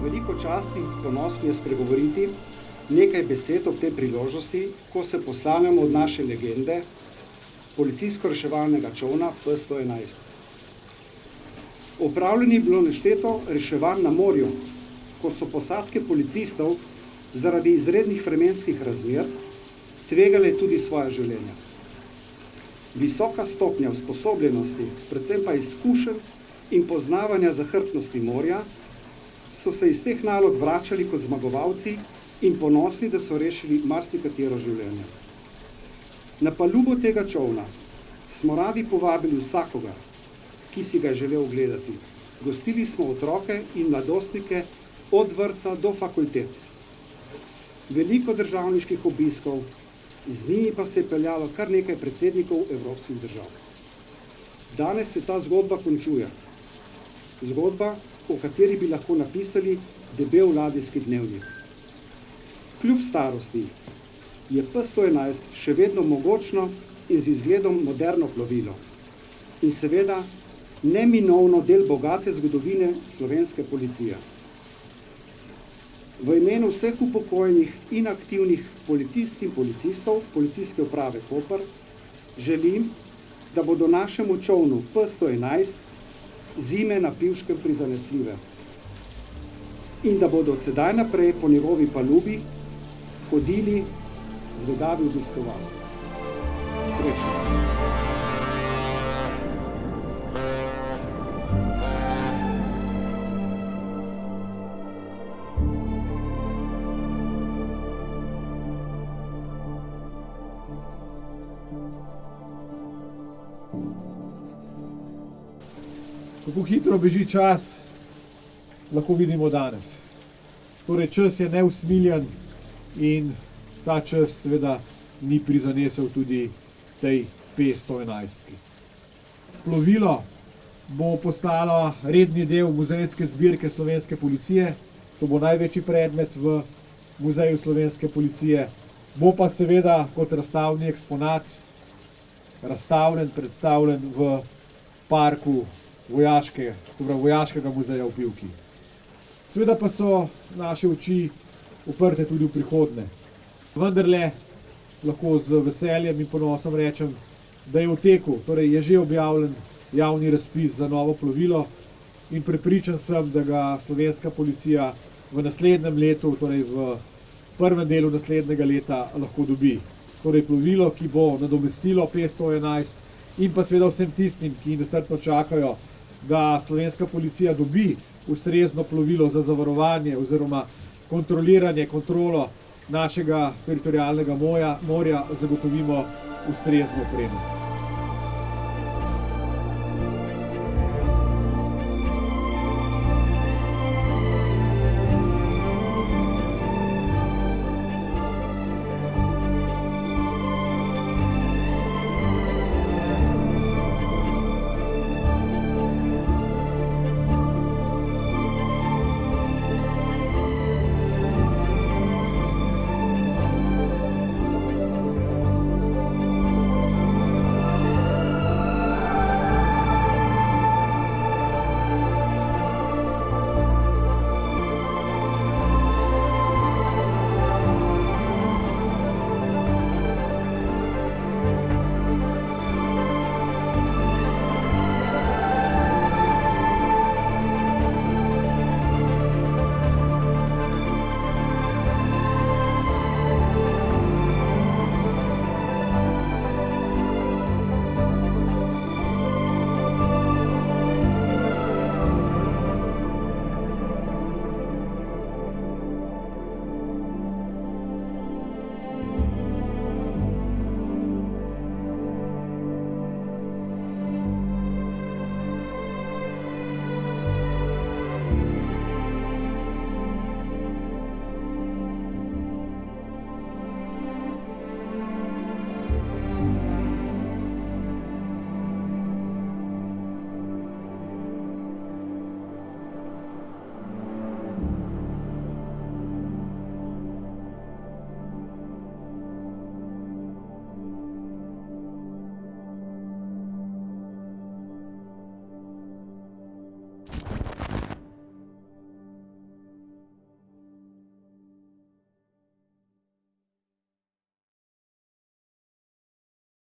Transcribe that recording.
Veliko čast in ponos mi je spregovoriti nekaj besed ob tej priložnosti, ko se poslavljamo od naše legende, policijsko-reševalnega čolna P-111. Opravljeno je bilo nešteto reševanj na morju, ko so posadke policistov zaradi izrednih vremenskih razmer tvegale tudi svoja življenja. Visoka stopnja usposobljenosti, predvsem pa izkušenj in poznavanja zahrbtnosti morja, so se iz teh nalog vračali kot zmagovalci in ponosni, da so rešili marsikatero življenje. Na palubo tega čolna smo radi povabili vsakogar, ki si ga je želel ogledati. Gostili smo otroke in mladostnike od vrtca do fakultet. Veliko državniških obiskov, z njimi pa se je peljalo kar nekaj predsednikov evropskih držav. Danes se ta zgodba končuje. Zgodba, o kateri bi lahko napisali debel ladijski dnevnik. Kljub starosti je P-111 še vedno mogočno in z izgledom moderno plovilo in seveda neminovno del bogate zgodovine slovenske policije. V imenu vseh upokojenih in aktivnih policistk in policistov Policijske uprave Koper želim, da bodo našemu čolnu P-111 zime na Pivškem prizanesljive in da bodo od sedaj naprej po njegovi palubi hodili zvedavi obiskovalci. Srečno! Kako hitro beži čas, lahko vidimo danes. Torej, čas je neusmiljen in ta čas seveda ni prizanesel tudi tej P-111. Plovilo bo postalo redni del muzejske zbirke slovenske policije, to bo največji predmet v muzeju slovenske policije, bo pa seveda kot razstavni eksponat predstavljen v parku Vojaškega muzeja v Pivki. Seveda pa so naše oči uprte tudi v prihodnje. Vendarle lahko z veseljem in ponosom rečem, da je v teku, torej je že objavljen javni razpis za novo plovilo in prepričan sem, da ga slovenska policija v naslednjem letu, torej v prvem delu naslednjega leta lahko dobi. Torej plovilo, ki bo nadomestilo P-111 in pa seveda vsem tistim, ki nestrpno čakajo, da slovenska policija dobi ustrezno plovilo za zavarovanje oziroma kontrolo našega teritorialnega morja, zagotovimo ustrezno opremo.